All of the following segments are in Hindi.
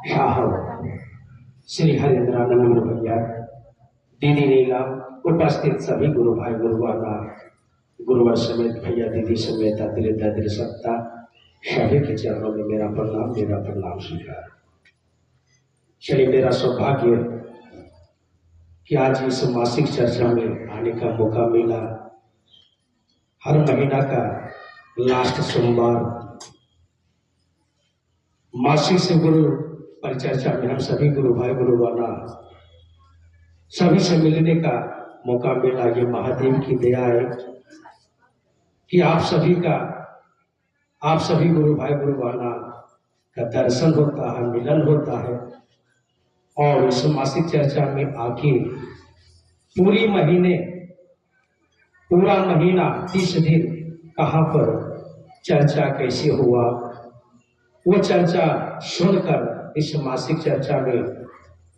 साहब श्री हरेंद्रानंद भैया, दीदी नीला, उपस्थित सभी गुरु भाई गुरुवाना, गुरुवर समेत भैया दीदी समेत अतिरिक्त सत्ता सभी के चरणों में मेरा प्रणाम स्वीकार। चलिए, मेरा सौभाग्य कि आज इस मासिक चर्चा में आने का मौका मिला। हर महीना का लास्ट सोमवार मासिक से गुरु परिचर्चा में हम सभी गुरु भाई गुरुवाना सभी से मिलने का मौका मिला। ये महादेव की दया है कि आप सभी गुरु भाई गुरुवाना का दर्शन होता है, मिलन होता है। और इस मासिक चर्चा में आके पूरा महीना 30 दिन कहाँ पर चर्चा कैसे हुआ, वो चर्चा सुनकर इस मासिक चर्चा में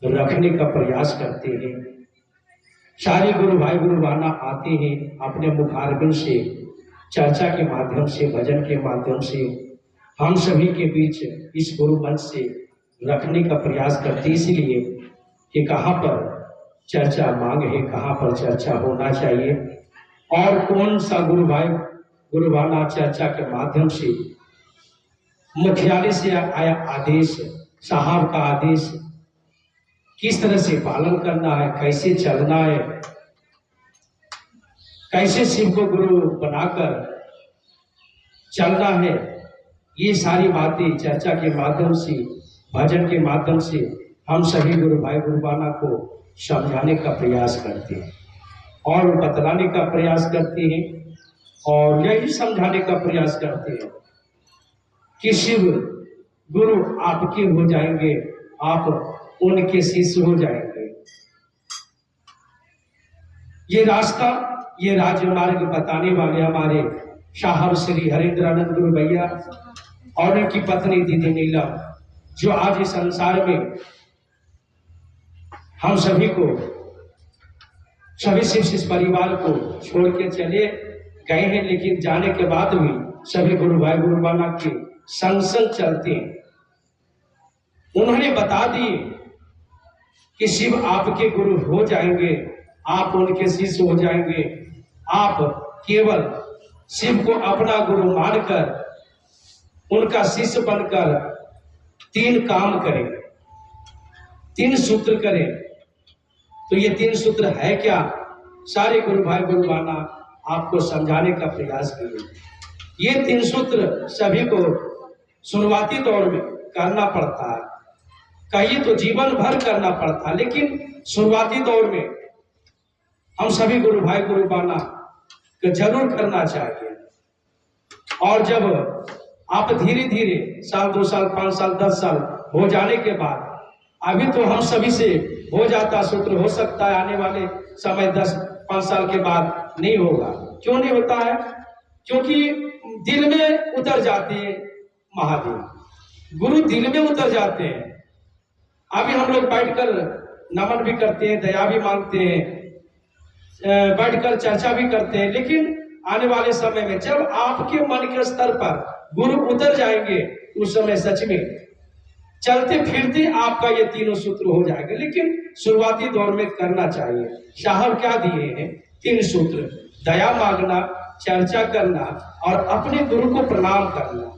रखने का प्रयास करते हैं। सारे गुरु भाई गुरुवाना आते हैं, अपने मुखारबिन से, चर्चा के माध्यम से, भजन के माध्यम से हम सभी के बीच इस गुरु मंच से रखने का प्रयास करते, इसलिए कि कहाँ पर चर्चा मांग है, कहाँ पर चर्चा होना चाहिए और कौन सा गुरु भाई गुरुवाना चर्चा के माध्यम से मुख्यालय से आया आदेश, साहब का आदेश किस तरह से पालन करना है, कैसे चलना है, कैसे शिव को गुरु बनाकर चलना है, ये सारी बातें चर्चा के माध्यम से, भजन के माध्यम से हम सभी गुरु भाई गुरुवाना को समझाने का प्रयास करते हैं और बतलाने का प्रयास करते हैं और यही समझाने का प्रयास करते हैं कि शिव गुरु आपके हो जाएंगे, आप उनके शिष्य हो जाएंगे। ये रास्ता, ये राजमार्ग बताने वाले हमारे साहब श्री हरेंद्रानंद गुरु भैया और उनकी पत्नी दीदी नीला, जो आज इस संसार में हम सभी को, सभी शिष्य परिवार को छोड़ के चले गए हैं, लेकिन जाने के बाद भी सभी गुरु भाई गुरुवाना के संग संग चलते हैं। उन्होंने बता दिए कि शिव आपके गुरु हो जाएंगे, आप उनके शिष्य हो जाएंगे। आप केवल शिव को अपना गुरु मानकर उनका शिष्य बनकर 3 काम करें, 3 सूत्र करें। तो ये 3 सूत्र है क्या, सारे गुरु भाई गुरुवाना आपको समझाने का प्रयास किए। ये 3 सूत्र सभी को शुरुआती दौर में करना पड़ता है, कहिए तो जीवन भर करना पड़ता है, लेकिन शुरुआती दौर में हम सभी गुरु भाई गुरुवाना को जरूर करना चाहिए। और जब आप धीरे धीरे साल 2 साल 5 साल 10 साल हो जाने के बाद, अभी तो हम सभी से हो जाता सूत्र, हो सकता है आने वाले समय 10-5 साल के बाद नहीं होगा। क्यों नहीं होता है? क्योंकि दिल में उतर जाते हैं महादेव, गुरु दिल में उतर जाते हैं। अभी हम लोग बैठकर नमन भी करते हैं, दया भी मांगते हैं, बैठकर चर्चा भी करते हैं, लेकिन आने वाले समय में जब आपके मन के स्तर पर गुरु उतर जाएंगे, उस समय सच में चलते फिरते आपका ये 3 सूत्र हो जाएंगे। लेकिन शुरुआती दौर में करना चाहिए। साहब क्या दिए हैं 3 सूत्र? दया मांगना, चर्चा करना और अपने गुरु को प्रणाम करना।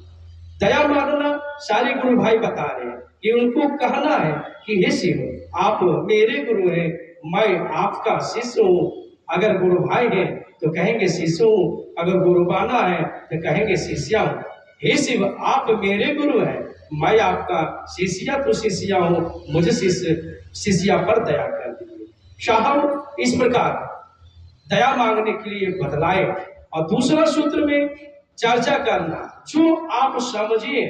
दया मांगना सारे गुरु भाई बता रहे हैं कि उनको कहना है कि हे शिव, आप मेरे गुरु हैं, मैं आपका शिष्य हूँ। अगर गुरु भाई हैं तो कहेंगे शिष्य हूँ, अगर गुरुवाना है तो कहेंगे शिष्या हूँ। हे शिव, आप मेरे गुरु हैं, मैं आपका शिष्या तो शिष्या हूँ, मुझे शिष्या पर दया कर दीजिए। साहब इस प्रकार दया मांगने के लिए बतलाए। और दूसरा सूत्र में चर्चा करना, जो आप समझिए,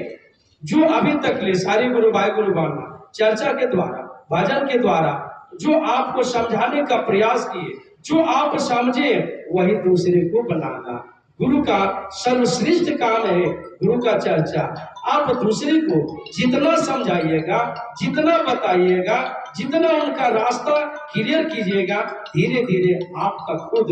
जो अभी तक ले सारे गुरु भाई गुरुवाना चर्चा के द्वारा, भजन के द्वारा जो आपको समझाने का प्रयास किए, जो आप समझे वही दूसरे को बनाना। गुरु का सर्वश्रेष्ठ काम है गुरु का चर्चा। आप दूसरे को जितना समझाइएगा, जितना बताइएगा, जितना उनका रास्ता क्लियर कीजिएगा, धीरे धीरे आपका खुद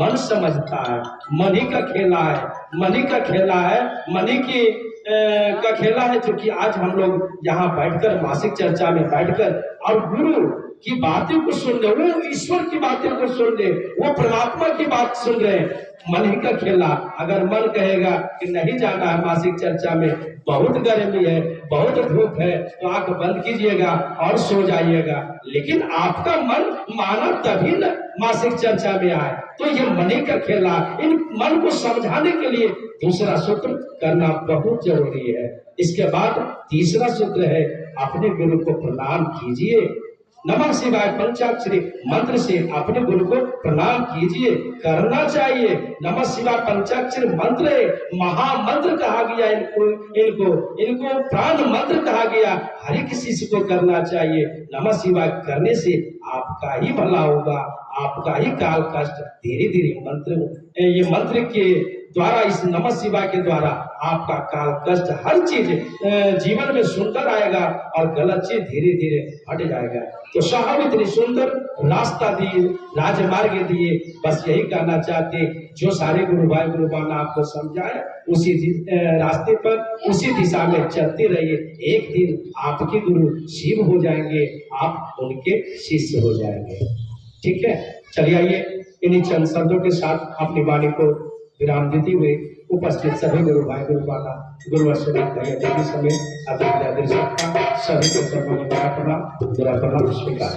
मन समझता है। मन ही का खेला है, मन ही का खेला है, मन ही की का खेला है, जो कि आज हम लोग यहाँ बैठकर मासिक चर्चा में बैठकर और गुरु की बातें को सुन रहे, वो ईश्वर की बातें को सुन रहे, वो परमात्मा की बात सुन रहे हैं। मन ही का खेला। अगर मन कहेगा कि नहीं जाना है मासिक चर्चा में, बहुत गर्मी है, बहुत धूप है, तो आंख बंद कीजिएगा और सो जाइएगा। लेकिन आपका मन माना तभी न मासिक चर्चा में आए। तो ये मन ही का खेला। इन मन को समझाने के लिए दूसरा सूत्र करना बहुत जरूरी है। इसके बाद तीसरा सूत्र है, अपने गुरु को प्रणाम कीजिए। नमः शिवाय पंचाक्षरी मंत्र से अपने गुरु को प्रणाम कीजिए, करना चाहिए। नमः शिवाय पंचाक्षरी मंत्र महामंत्र कहा गया, इनको प्राण मंत्र कहा गया। हर एक शिष्य को करना चाहिए। नमः शिवाय करने से आपका ही भला होगा, आपका ही काल कष्ट धीरे धीरे ये मंत्र के द्वारा, इस नमः शिवाय के द्वारा आपका काल कष्ट हर चीज जीवन में सुंदर आएगा और गलत चीज धीरे धीरे हट जाएगा। तो साहब इतनी सुंदर रास्ता दिए, राजमार्ग दिए। बस यही कहना चाहते, जो सारे गुरु भाई गुरु बहन आपको समझाए उसी रास्ते पर, उसी दिशा में चलते रहिए। एक दिन आपके गुरु शिव हो जाएंगे, आप उनके शिष्य हो जाएंगे। ठीक है, चलिए आइए इन्हीं चंद शब्दों के साथ अपनी वाणी को विराम देते हुए उपस्थित सभी गुरु भाई गुरु बाला गुरु देवी समेत अतिथि सभी को सर्वप्रथम स्वीकार।